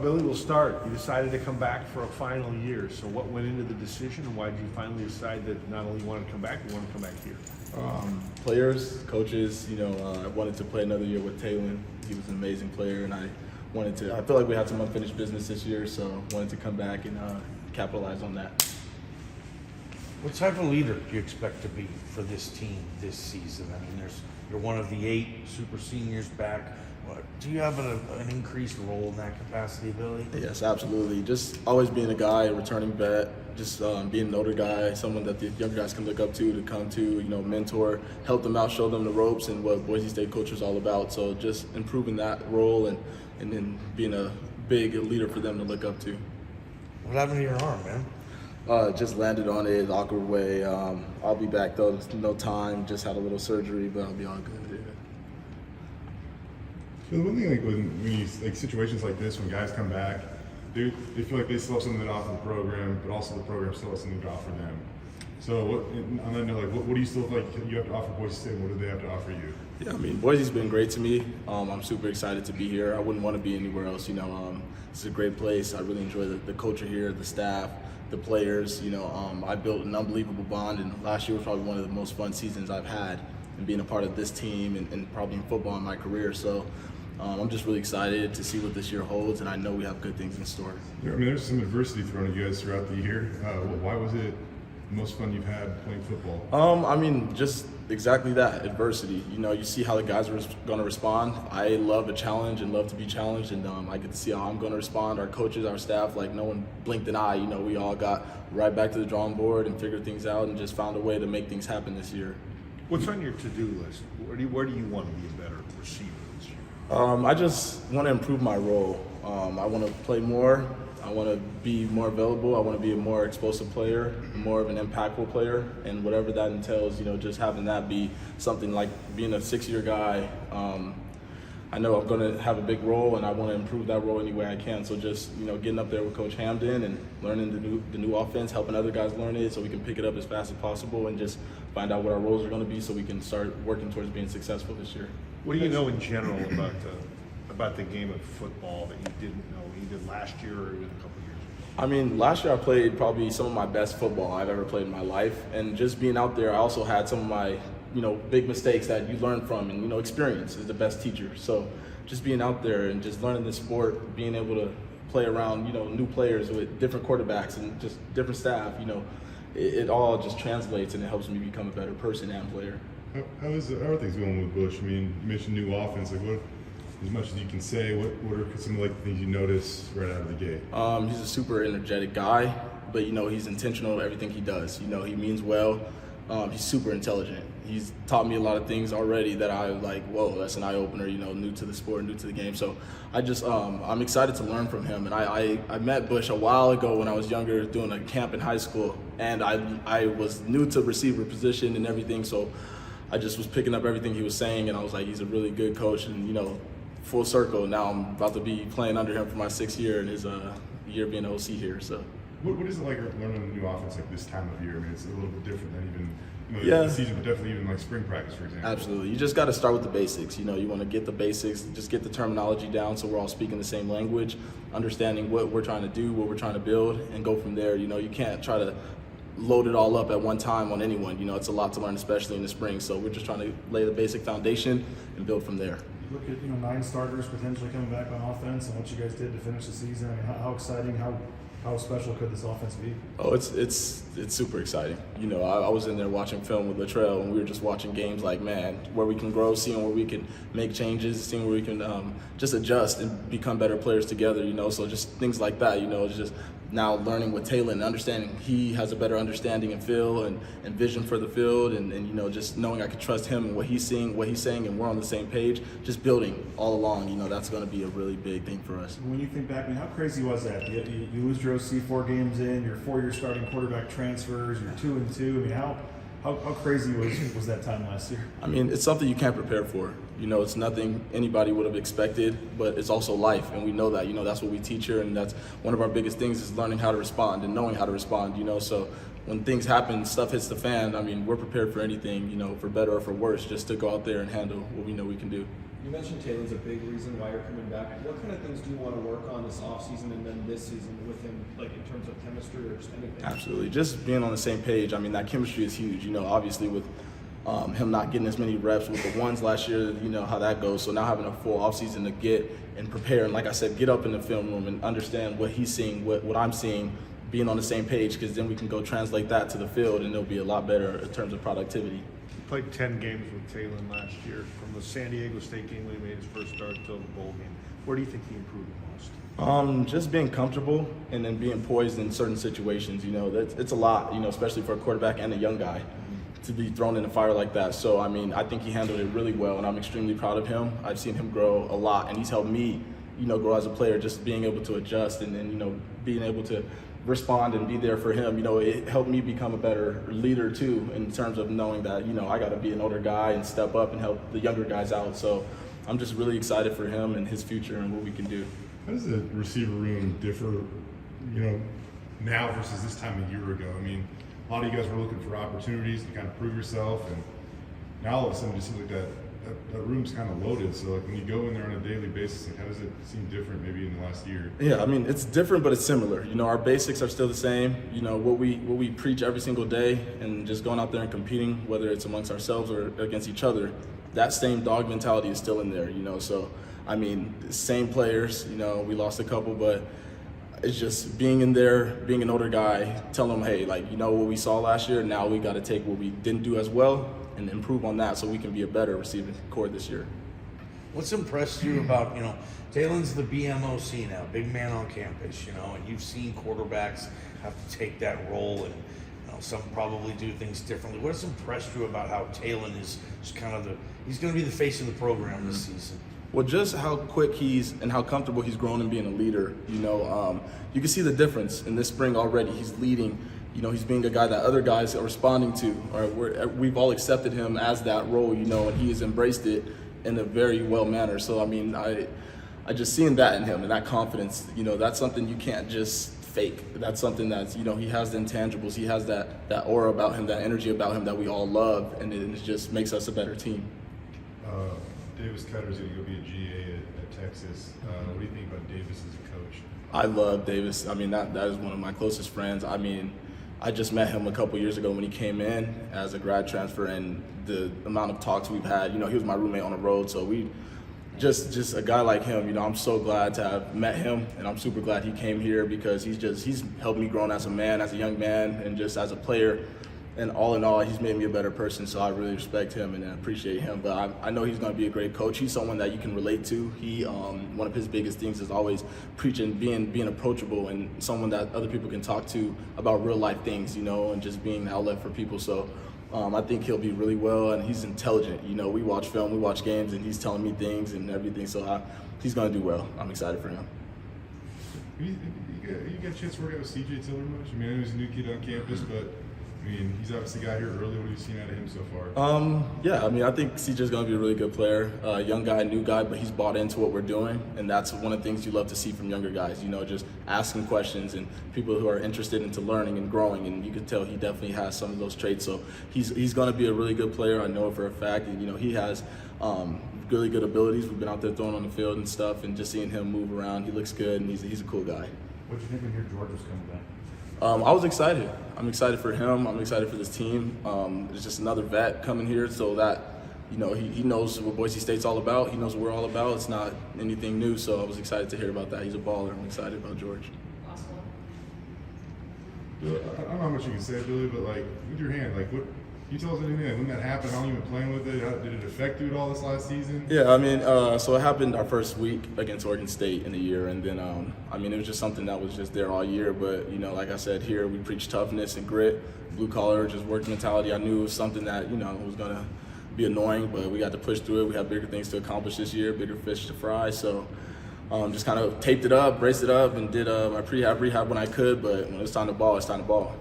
Billy, we'll start. You decided to come back for a final year. So what went into the decision, and why did you finally decide that not only you want to come back, but you want to come back here? Players, coaches, I wanted to play another year with Taylor. He was an amazing player, and I feel like we had some unfinished business this year, so I wanted to come back and capitalize on that. What type of leader do you expect to be for this team this season? I mean, you're one of the 8 super seniors back. Do you have an increased role in that capacity, Billy? Yes, absolutely. Just always being a guy, a returning vet, just being an older guy, someone that the younger guys can look up to come to, mentor, help them out, show them the ropes and what Boise State culture is all about. So just improving that role and then being a big leader for them to look up to. What happened to your arm, man? Just landed on it the awkward way. I'll be back though. There's no time. Just had a little surgery, but I'll be all good. Yeah. So the one thing, when you situations like this, when guys come back, they feel like they still have something to offer the program, but also the program still has something to offer them. So on that note, what do you still feel like you have to offer Boise State? And what do they have to offer you? Yeah, I mean, Boise's been great to me. I'm super excited to be here. I wouldn't want to be anywhere else. It's a great place. I really enjoy the culture here, the staff, the players. I built an unbelievable bond, and last year was probably one of the most fun seasons I've had, and being a part of this team and probably in football in my career. So I'm just really excited to see what this year holds, and I know we have good things in store. Yeah, I mean, there's some adversity thrown at you guys throughout the year. Why was it the most fun you've had playing football? I mean, just exactly that, adversity. You see how the guys are going to respond. I love a challenge and love to be challenged, and I get to see how I'm going to respond. Our coaches, our staff, no one blinked an eye. We all got right back to the drawing board and figured things out and just found a way to make things happen this year. What's on your to-do list? Where do you want to be a better receiver this year? I just want to improve my role. I want to play more. I want to be more available. I want to be a more explosive player, more of an impactful player, and whatever that entails, just having that be something like being a 6-year guy. I know I'm going to have a big role, and I want to improve that role any way I can. So just, getting up there with Coach Hamden and learning the new offense, helping other guys learn it so we can pick it up as fast as possible and just find out what our roles are going to be so we can start working towards being successful this year. What do you know in general about the game of football that you didn't know either last year or even a couple years ago? I mean, last year I played probably some of my best football I've ever played in my life, and just being out there, I also had some of my big mistakes that you learn from, and experience is the best teacher. So just being out there and just learning the sport, being able to play around new players with different quarterbacks and just different staff, it all just translates, and it helps me become a better person and player. How are things going with Bush? I mean, you mentioned new offense. As much as you can say, what are some of the things you notice right out of the gate? He's a super energetic guy, but he's intentional in everything he does. He means well. He's super intelligent. He's taught me a lot of things already that I like. Whoa, that's an eye opener. New to the sport, new to the game. So I'm excited to learn from him. And I met Bush a while ago when I was younger, doing a camp in high school, and I was new to receiver position and everything. So I just was picking up everything he was saying, and I was like, he's a really good coach, and full circle. Now I'm about to be playing under him for my 6th year and his year being OC here. So, what is it like learning a new offense like this time of year? I mean, it's a little bit different than even the season, but definitely even like spring practice, for example. Absolutely. You just got to start with the basics. You want to get the basics, just get the terminology down so we're all speaking the same language, understanding what we're trying to do, what we're trying to build, and go from there. You can't try to load it all up at one time on anyone. It's a lot to learn, especially in the spring. So we're just trying to lay the basic foundation and build from there. Look at 9 starters potentially coming back on offense, and what you guys did to finish the season. I mean, how exciting, how special could this offense be? Oh, it's super exciting. I was in there watching film with Latrell, and we were just watching games like, man, where we can grow, seeing where we can make changes, seeing where we can just adjust and become better players together. So just things like that. It's just now learning with Taylor and understanding he has a better understanding and feel and vision for the field, and just knowing I could trust him and what he's seeing, what he's saying, and we're on the same page. Just building all along. That's going to be a really big thing for us. When you think back, how crazy was that? You lose your OC 4 games in, your 4-year starting quarterback transfers, you're 2-2. I mean, how crazy was that time last year? I mean, it's something you can't prepare for. It's nothing anybody would have expected, but it's also life, and we know that. That's what we teach here, and that's one of our biggest things is learning how to respond and knowing how to respond. So when things happen, stuff hits the fan. I mean, we're prepared for anything. For better or for worse, just to go out there and handle what we know we can do. You mentioned Taylor's a big reason why you're coming back. What kind of things do you want to work on this offseason and then this season with him, like in terms of chemistry or just anything? Absolutely. Just being on the same page. I mean, that chemistry is huge. You know, obviously with him not getting as many reps with the ones last year, you know how that goes. So now having a full offseason to get and prepare, and like I said, get up in the film room and understand what he's seeing, what I'm seeing, being on the same page, because then we can go translate that to the field and it'll be a lot better in terms of productivity. He played 10 games with Talon last year, from the San Diego State game when he made his first start till the bowl game. Where do you think he improved the most? Just being comfortable and then being poised in certain situations. You know, it's a lot, you know, especially for a quarterback and a young guy to be thrown in the fire like that. So, I mean, I think he handled it really well, and I'm extremely proud of him. I've seen him grow a lot, and he's helped me, you know, grow as a player, just being able to adjust and then, you know, being able to respond and be there for him. You know, it helped me become a better leader too, in terms of knowing that, you know, I got to be an older guy and step up and help the younger guys out. So I'm just really excited for him and his future and what we can do. How does the receiver room differ, you know, now versus this time a year ago? I mean, a lot of you guys were looking for opportunities to kind of prove yourself, and now all of a sudden it just seems like that room's kind of loaded. So like when you go in there on a daily basis, like how does it seem different maybe in the last year? Yeah, I mean, it's different, but it's similar. You know, our basics are still the same. You know, what we preach every single day, and just going out there and competing, whether it's amongst ourselves or against each other, that same dog mentality is still in there, you know. So, I mean, same players, you know, we lost a couple, but it's just being in there, being an older guy, telling them, hey, like, you know what we saw last year, now we got to take what we didn't do as well and improve on that so we can be a better receiving core this year. What's impressed you about, you know, Talon's the BMOC now, big man on campus, you know, and you've seen quarterbacks have to take that role, and, you know, some probably do things differently. What's impressed you about how Talon is just kind of he's going to be the face of the program this season? Well, just how quick he's and how comfortable he's grown in being a leader. You know, you can see the difference in this spring already. He's leading. You know, he's being a guy that other guys are responding to. Or we've all accepted him as that role, you know, and he has embraced it in a very well manner. So, I mean, I just seeing that in him and that confidence, you know, that's something you can't just fake. That's something that's, you know, he has the intangibles. He has that aura about him, that energy about him that we all love, and it just makes us a better team. Davis Cutter's going to go be a GA at Texas. What do you think about Davis as a coach? I love Davis. I mean, that is one of my closest friends. I mean, I just met him a couple years ago when he came in as a grad transfer, and the amount of talks we've had, you know, he was my roommate on the road, so we just a guy like him, you know, I'm so glad to have met him, and I'm super glad he came here because he's helped me grow as a man, as a young man, and just as a player. And all in all, he's made me a better person, so I really respect him and appreciate him. But I know he's going to be a great coach. He's someone that you can relate to. He one of his biggest things is always preaching, being approachable, and someone that other people can talk to about real life things, you know, and just being an outlet for people. So I think he'll be really well, and he's intelligent. You know, we watch film, we watch games, and he's telling me things and everything. So he's going to do well. I'm excited for him. You got a chance to work out with CJ Tiller much? I mean, I know he's a new kid on campus, but I mean, he's obviously got here early. What have you seen out of him so far? Yeah, I mean, I think CJ's going to be a really good player. Young guy, new guy, but he's bought into what we're doing, and that's one of the things you love to see from younger guys, you know, just asking questions and people who are interested into learning and growing, and you can tell he definitely has some of those traits. So he's going to be a really good player. I know it for a fact, and, you know, he has really good abilities. We've been out there throwing on the field and stuff, and just seeing him move around, he looks good, and he's a cool guy. What do you think when your Georgia's coming back? I was excited. I'm excited for him. I'm excited for this team. It's just another vet coming here, so that, you know, he knows what Boise State's all about. He knows what we're all about. It's not anything new, so I was excited to hear about that. He's a baller. I'm excited about George. Billy, I don't know how much you can say, Billy, but like with your hand, like what? Can you tell us anything? Like when that happened, how long you been playing with it? Did it affect you at all this last season? Yeah, I mean, so it happened our first week against Oregon State in the year, and then I mean, it was just something that was just there all year. But, you know, like I said, here we preach toughness and grit, blue collar, just work mentality. I knew it was something that, you know, was gonna be annoying, but we got to push through it. We have bigger things to accomplish this year, bigger fish to fry. So just kind of taped it up, braced it up, and did my rehab when I could. But when it's time to ball, it's time to ball.